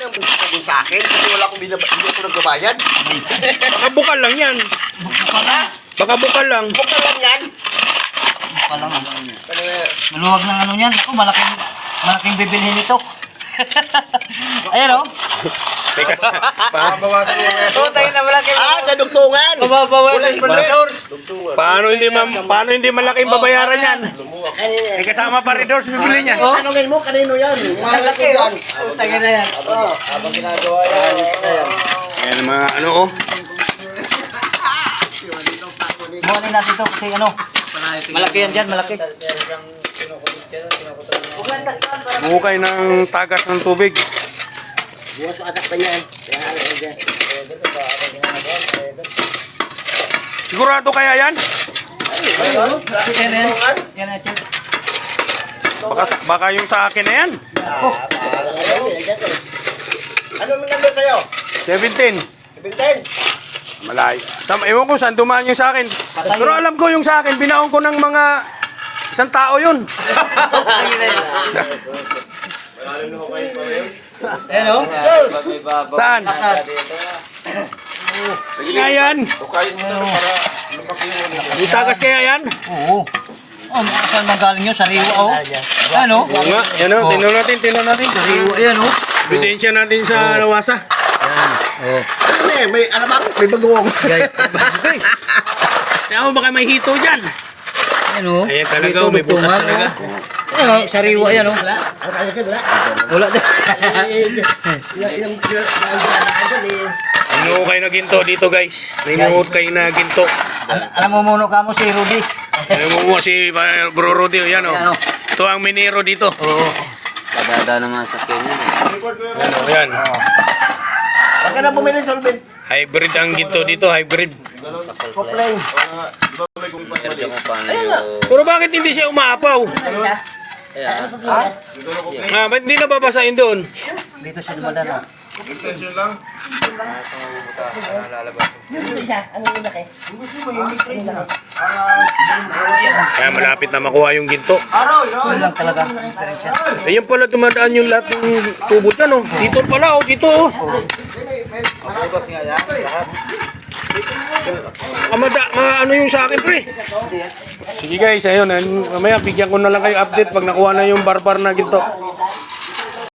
Sabi sa akin, kasi wala akong hindi ako nagbabayad. Baka bukal lang yan. Bukal na. Baka bukal lang. Bukal lang yan. Bukal lang. Maluwag ng ano yan. Ako, malaking bibilhin ito. Ayan o. Teka sa... Oo, tayo na malaking. Sa dugtungan. Mababawasan pa na doors. Paano hindi malaking babayaran yan? May kasama pa rin doors, bibili niya. Ano ngayon mo? Kanino yan? Malaki o. Tayo na yan. Habang ginagawa yan. Ayan ang mga ano oh. Buhanin natin ito kasi ano. Malaki yan dyan, malaki. Bukay ng tagas ng tubig. Buwas pa atak pa niya. Sigurado kaya yan? Yan na yan. Baka yung sa akin na yan. Ano mo number sa'yo? 17. 17. Malayo. Ewan ko saan dumaan yung sa akin. Pero alam ko yung sa akin, binaon ko ng mga isang tao yun. Ayan o. Saan? Kaya yan? Yung tagas kaya yan? Oo. Oh, saan magaling yun? Sariwa o. Ano? Oo nga, yan o. Tingnan natin. Sariwa yan o. Ebidensya natin sa lawasa. Oo. Ano eh, may alamang, may bagoong. Kaya mo baka may hito dyan. Ayan o. Ayan talaga, may butas talaga. Ayan o, sariwa yan o. Wala din. Inuho kayo na ginto dito guys. Inuho kayo na ginto. Alam mo muna ka mo si Rudy. Inuho si Bro Rodeo. Yan o. Ayan o. Ito ang minero dito. Oo. Kadada naman sa kanya. Yan. Baka na bumili, Solvin. Hybrid ang ginto dito. Hybrid. Complain. Medyo mo paano yung... Pero bakit hindi siya umaapaw? Ayan. Ba't hindi nababasahin doon? Dito siya dumadaan. Kaya malapit na makuha yung ginto. Yun lang talaga. Diferensya. Ayun pala dumadaan yung lahat ng tubo dyan oh. Dito pala oh. Dito oh. Ano yung sa akin pre? Sige guys, ayun. Mamaya bigyan ko na lang kayo update pag nakuha na yung barbar na ginto.